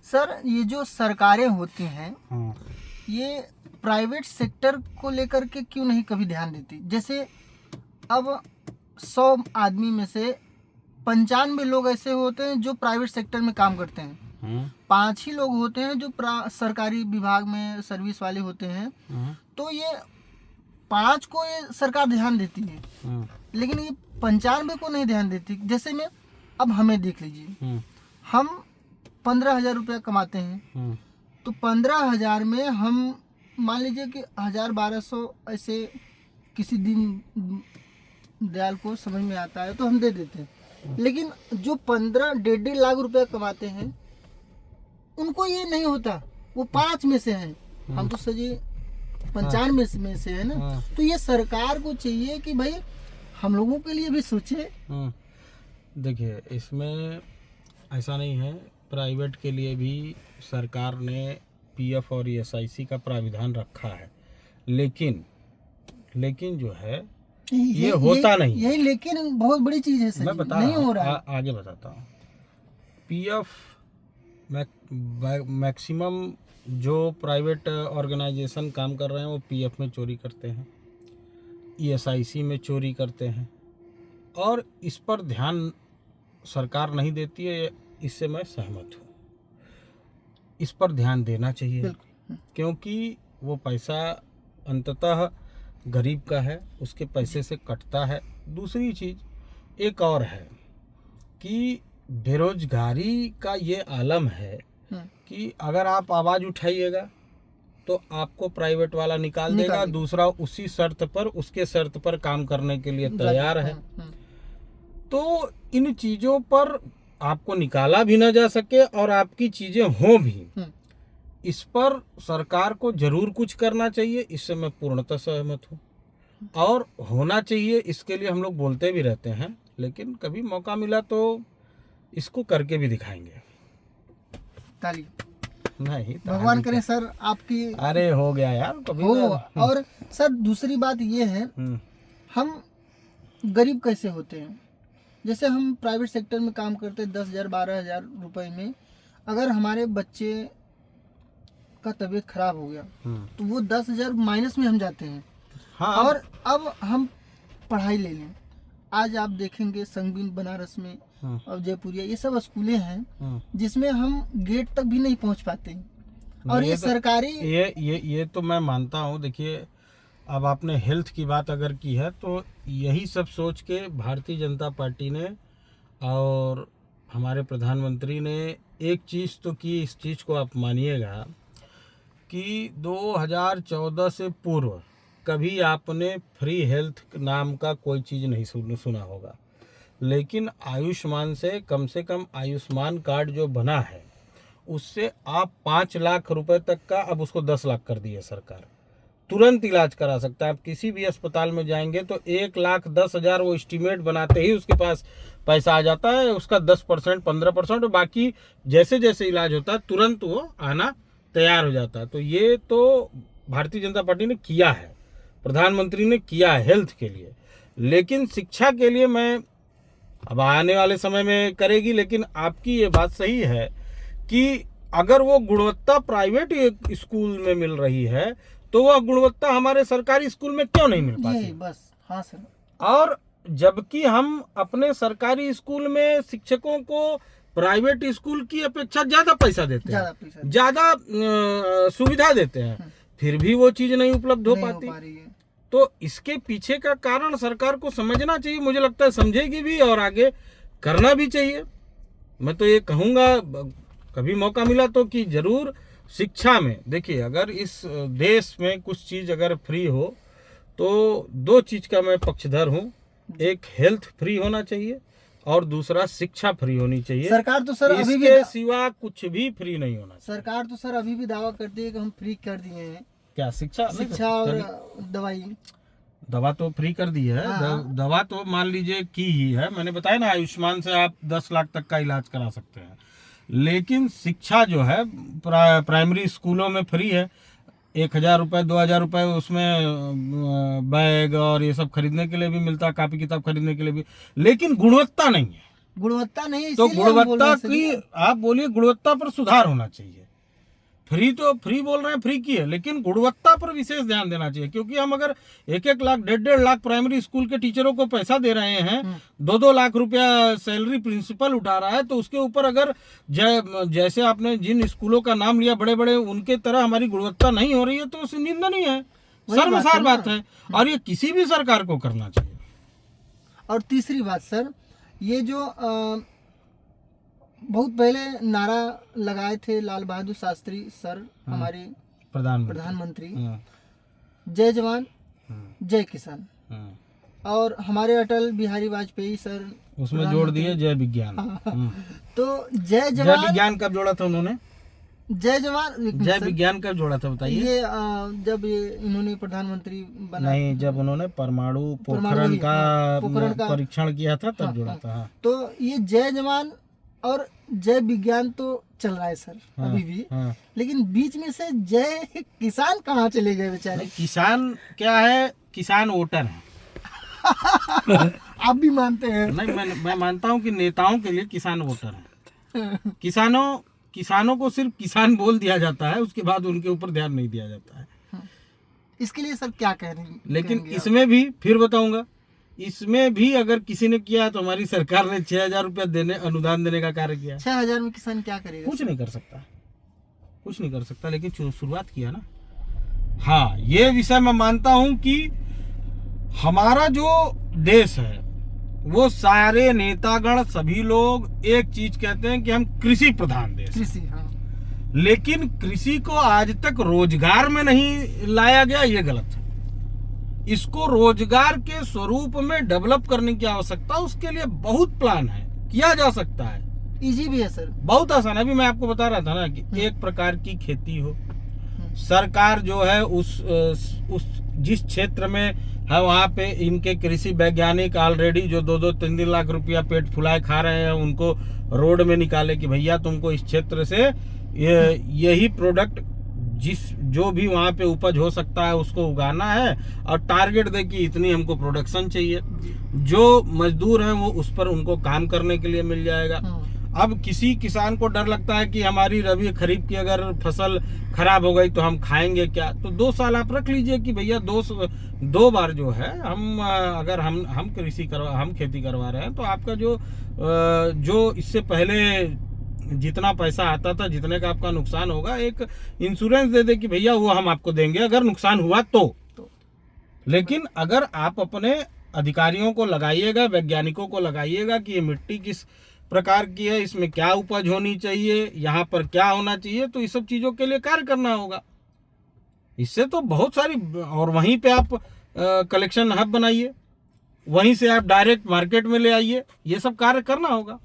Sir ये जो सरकारें होती हैं ये प्राइवेट सेक्टर को लेकर के क्यों नहीं कभी ध्यान देती। जैसे अब 100 आदमी में से 95 लोग ऐसे होते हैं जो प्राइवेट सेक्टर में काम करते हैं, 5 ही लोग होते हैं जो सरकारी विभाग में सर्विस वाले होते हैं। तो ये 5 को ये सरकार ध्यान देती है, लेकिन ये 95 को नहीं ध्यान देती। जैसे में अब हमें देख लीजिए, हम 15,000 रुपया कमाते हैं, तो 15,000 में हम मान लीजिए कि 1,000-1,200 ऐसे किसी दिन दयाल को समझ में आता है तो हम दे देते हैं। लेकिन जो 15-1.5 लाख रुपया कमाते हैं उनको ये नहीं होता, वो 5 में से हैं, हम तो सजी 95 में से है ना। तो ये सरकार को चाहिए कि भाई हम लोगों के लिए भी सोचे। देखिए इसमें ऐसा नहीं है, प्राइवेट के लिए भी सरकार ने पीएफ और एसआईसी का प्राविधान रखा है, लेकिन जो है ये होता नहीं। यही लेकिन बहुत बड़ी चीज है सर, मैं बता नहीं हो रहा है। आगे बताता हूँ। पीएफ मैक्सिमम जो प्राइवेट ऑर्गेनाइजेशन काम कर रहे हैं वो पीएफ में चोरी करते हैं, ईएसआईसी में चोरी करते हैं, और इस पर ध्यान सरकार नहीं देती है। इससे मैं सहमत हूँ, इस पर ध्यान देना चाहिए, क्योंकि वो पैसा अंततः गरीब का है, उसके पैसे से कटता है। दूसरी चीज़ एक और है कि बेरोजगारी का ये आलम है कि अगर आप आवाज़ उठाइएगा तो आपको प्राइवेट वाला निकाल देगा, दूसरा उसी शर्त पर, उसके शर्त पर काम करने के लिए तैयार है। तो इन चीज़ों पर आपको निकाला भी ना जा सके और आपकी चीज़ें हों भी, इस पर सरकार को जरूर कुछ करना चाहिए। इससे मैं पूर्णतः सहमत हूँ और होना चाहिए। इसके लिए हम लोग बोलते भी रहते हैं, लेकिन कभी मौका मिला तो इसको करके भी दिखाएंगे। ताली नहीं, भगवान करे सर आपकी। अरे हो गया यार कभी हो। और सर दूसरी बात ये है, हम गरीब कैसे होते हैं। जैसे हम प्राइवेट सेक्टर में काम करते हैं 10,000-12,000 रुपए में, अगर हमारे बच्चे का तबीयत खराब हो गया तो वो 10,000 माइनस में हम जाते हैं। हाँ। और अब हम पढ़ाई ले लें, आज आप देखेंगे संगीन बनारस में और जयपुरिया ये सब स्कूलें हैं जिसमें हम गेट तक भी नहीं पहुंच पाते। और ये सरकारी ये तो मैं मानता हूँ। देखिए अब आपने हेल्थ की बात अगर की है तो यही सब सोच के भारतीय जनता पार्टी ने और हमारे प्रधानमंत्री ने एक चीज़ तो की, इस चीज़ को आप मानिएगा कि 2014 से पूर्व कभी आपने फ्री हेल्थ नाम का कोई चीज़ नहीं सुना होगा, लेकिन आयुष्मान से कम आयुष्मान कार्ड जो बना है उससे आप 5 लाख रुपए तक का, अब उसको 10 लाख कर दिया सरकार, तुरंत इलाज करा सकता है। आप किसी भी अस्पताल में जाएंगे तो 1,10,000 वो एस्टीमेट बनाते ही उसके पास पैसा आ जाता है, उसका 10% 15%, और बाकी जैसे जैसे इलाज होता है तुरंत वो आना तैयार हो जाता है। तो ये तो भारतीय जनता पार्टी ने किया है, प्रधानमंत्री ने किया है हेल्थ के लिए। लेकिन शिक्षा के लिए मैं अब आने वाले समय में करेगी, लेकिन आपकी ये बात सही है कि अगर वो गुणवत्ता प्राइवेट स्कूल में मिल रही है तो वह गुणवत्ता हमारे सरकारी स्कूल में क्यों नहीं मिल पाती। बस हाँ सर। और जबकि हम अपने सरकारी स्कूल में शिक्षकों को प्राइवेट स्कूल की अपेक्षा ज्यादा पैसा देते हैं, ज्यादा सुविधा देते हैं, फिर भी वो चीज नहीं उपलब्ध हो पाती। तो इसके पीछे का कारण सरकार को समझना चाहिए, मुझे लगता है समझेगी भी और आगे करना भी चाहिए। मैं तो ये कहूँगा कभी मौका मिला तो कि जरूर शिक्षा में, देखिए अगर इस देश में कुछ चीज़ अगर फ्री हो तो 2 चीज़ का मैं पक्षधर हूँ, एक हेल्थ फ्री होना चाहिए और दूसरा शिक्षा फ्री होनी चाहिए। सरकार तो सर अभी भी सिवा कुछ भी फ्री नहीं होना चाहिए। सरकार तो सर अभी भी दावा करती है कि हम फ्री कर दिए हैं। क्या शिक्षा और दवा तो फ्री कर दी है। दवा तो मान लीजिए की ही है, मैंने बताया ना आयुष्मान से आप 10 लाख तक का इलाज करा सकते हैं। लेकिन शिक्षा जो है प्राइमरी स्कूलों में फ्री है, 1,000 रुपये 2,000 रुपये उसमें बैग और ये सब खरीदने के लिए भी मिलता है, कापी किताब खरीदने के लिए भी, लेकिन गुणवत्ता नहीं है। गुणवत्ता नहीं, तो इसीलिए हम बोल रहे गुणवत्ता हैं की आप बोलिए, गुणवत्ता पर सुधार होना चाहिए। फ्री तो फ्री बोल रहे हैं, फ्री की है, लेकिन गुणवत्ता पर विशेष ध्यान देना चाहिए। क्योंकि हम अगर 1-1 लाख 1.5 लाख प्राइमरी स्कूल के टीचरों को पैसा दे रहे हैं, 2-2 लाख रुपया सैलरी प्रिंसिपल उठा रहा है, तो उसके ऊपर अगर जैसे आपने जिन स्कूलों का नाम लिया बड़े बड़े, उनके तरह हमारी गुणवत्ता नहीं हो रही है तो निंदनीय है, शर्मसार बात है, और ये किसी भी सरकार को करना चाहिए। और तीसरी बात सर, ये जो बहुत पहले नारा लगाए थे लाल बहादुर शास्त्री सर, हमारे प्रधानमंत्री, जय जवान जय किसान, और हमारे अटल बिहारी वाजपेयी सर उसमें जोड़ दिए जय विज्ञान। तो जय विज्ञान कब जोड़ा था उन्होंने? जय विज्ञान कब जोड़ा था बताइए? ये जब इन्होंने प्रधानमंत्री बना, नहीं, जब उन्होंने परमाणु पोखरण का परीक्षण किया था तब जोड़ा था। तो ये जय जवान और जय विज्ञान तो चल रहा है सर अभी भी, लेकिन बीच में से जय किसान कहाँ चले गए बेचारे? किसान क्या है, किसान वोटर है। आप भी मानते हैं? नहीं, मैं मानता हूँ कि नेताओं के लिए किसान वोटर है। किसानों को सिर्फ किसान बोल दिया जाता है, उसके बाद उनके ऊपर ध्यान नहीं दिया जाता है। इसके लिए सर क्या कह रहे हैं? लेकिन इसमें भी फिर बताऊंगा, इसमें भी अगर किसी ने किया तो हमारी सरकार ने 6,000 रुपया अनुदान देने का कार्य किया। 6,000 में किसान क्या करेगा? कुछ नहीं कर सकता, लेकिन शुरुआत किया ना। हाँ, ये विषय मैं मानता हूं कि हमारा जो देश है वो सारे नेतागण सभी लोग एक चीज कहते हैं कि हम कृषि प्रधान देश, कृषि, हाँ। लेकिन कृषि को आज तक रोजगार में नहीं लाया गया, ये गलत है। इसको रोजगार के स्वरूप में डेवलप करने की आवश्यकता, उसके लिए बहुत प्लान है, किया जा सकता है, इजी भी है सर, बहुत आसान है। अभी मैं आपको बता रहा था ना कि एक प्रकार की खेती हो, सरकार जो है उस जिस क्षेत्र में है वहाँ पे इनके कृषि वैज्ञानिक ऑलरेडी जो 2-2, 3-3 लाख रुपया पेट फुलाए खा रहे हैं, उनको रोड में निकाले कि भैया तुमको इस क्षेत्र से यही प्रोडक्ट जो भी वहाँ पे उपज हो सकता है उसको उगाना है, और टारगेट दे कि इतनी हमको प्रोडक्शन चाहिए। जो मजदूर हैं वो उस पर उनको काम करने के लिए मिल जाएगा। अब किसी किसान को डर लगता है कि हमारी रबी खरीफ की अगर फसल खराब हो गई तो हम खाएंगे क्या? तो 2 साल आप रख लीजिए कि भैया 2 बार जो है अगर हम खेती करवा रहे हैं, तो आपका जो इससे पहले जितना पैसा आता था, जितने का आपका नुकसान होगा, एक इंश्योरेंस दे दे कि भैया वो हम आपको देंगे अगर नुकसान हुआ तो। लेकिन अगर आप अपने अधिकारियों को लगाइएगा, वैज्ञानिकों को लगाइएगा कि ये मिट्टी किस प्रकार की है, इसमें क्या उपज होनी चाहिए, यहाँ पर क्या होना चाहिए, तो इस सब चीजों के लिए कार्य करना होगा। इससे तो बहुत सारी, और वहीं पे आप कलेक्शन हब बनाइए, वहीं से आप डायरेक्ट मार्केट में ले आइए, ये सब कार्य करना होगा।